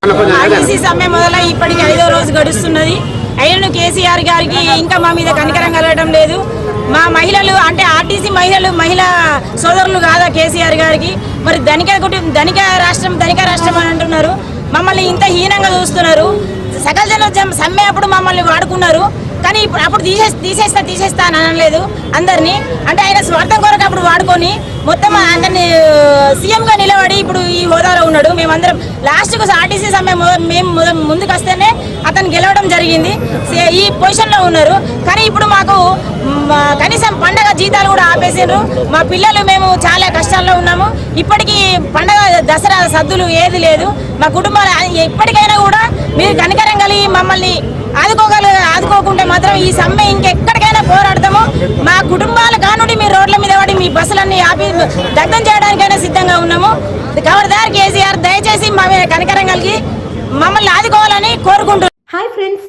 RTC సమ్మె మొదలై ఇప్పటికి 5వ రోజు గడుస్తున్నది. అయినను కేసీఆర్ గారికి ఇంకా మా మీద కనికరం కలగడం లేదు. మా మహిళలు అంటే ఆర్టీసీ మహిళా సోదరులు కాదా కేసీఆర్ గారికి? మరి ధనిక రాష్ట్రం అని అంటున్నారు. మమ్మల్ని ఇంత హీనంగా చూస్తున్నారు. సకల జన సమ్మె అప్పుడు మమ్మల్ని వాడుకున్నారు, కానీ ఇప్పుడు అప్పుడు తీసేస్తా అని అనలేదు అందరినీ. అంటే ఆయన స్వార్థం కొరకు అప్పుడు వాడుకొని మొత్తం అందరినీ సీఎంగా నిలబడి ఇప్పుడు ఈ హోదాలో ఉన్నాడు. మేమందరం లాస్ట్కు ఆర్టీసీ సమ్మె మేము ముందుకు వస్తేనే అతను గెలవడం జరిగింది. ఈ పొజిషన్లో ఉన్నారు. కానీ ఇప్పుడు మాకు కనీసం పండగ జీతాలు కూడా ఆపేసారు. మా పిల్లలు మేము చాలా కష్టాల్లో ఉన్నాము. ఇప్పటికీ పండగ దసరా సద్దులు ఏది లేదు. మా కుటుంబాలు ఇప్పటికైనా కూడా మీరు కనికరం కలిగి మమ్మల్ని ఆదుకోకుంటే మాత్రం ఈ సమ్మె ఇంకెక్కడికైనా పోరాడతాము. మా కుటుంబాల కానుండి మీ రోడ్ల మీద పడి మీ బస్సులన్నీ ఆపి దగ్ధం చేయడానికైనా సిద్ధంగా ఉన్నాము. ఖబర్దార్ కేసీఆర్, దయచేసి మా మీద కనికరం కలిగి మమ్మల్ని ఆదుకోవాలని కోరుకుంటున్నాం. హాయ్ ఫ్రెండ్స్,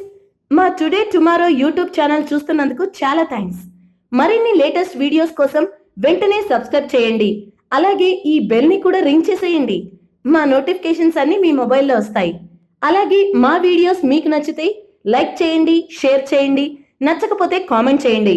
మా టుడే టుమారో యూట్యూబ్ ఛానల్ చూస్తున్నందుకు చాలా థ్యాంక్స్. మరిన్ని లేటెస్ట్ వీడియోస్ కోసం వెంటనే సబ్స్క్రైబ్ చేయండి. అలాగే ఈ బెల్ ని కూడా రింగ్ చేసేయండి. మా నోటిఫికేషన్స్ అన్ని మీ మొబైల్లో వస్తాయి. అలాగే మా వీడియోస్ మీకు నచ్చితే లైక్ చేయండి, షేర్ చేయండి, నచ్చకపోతే కామెంట్ చేయండి.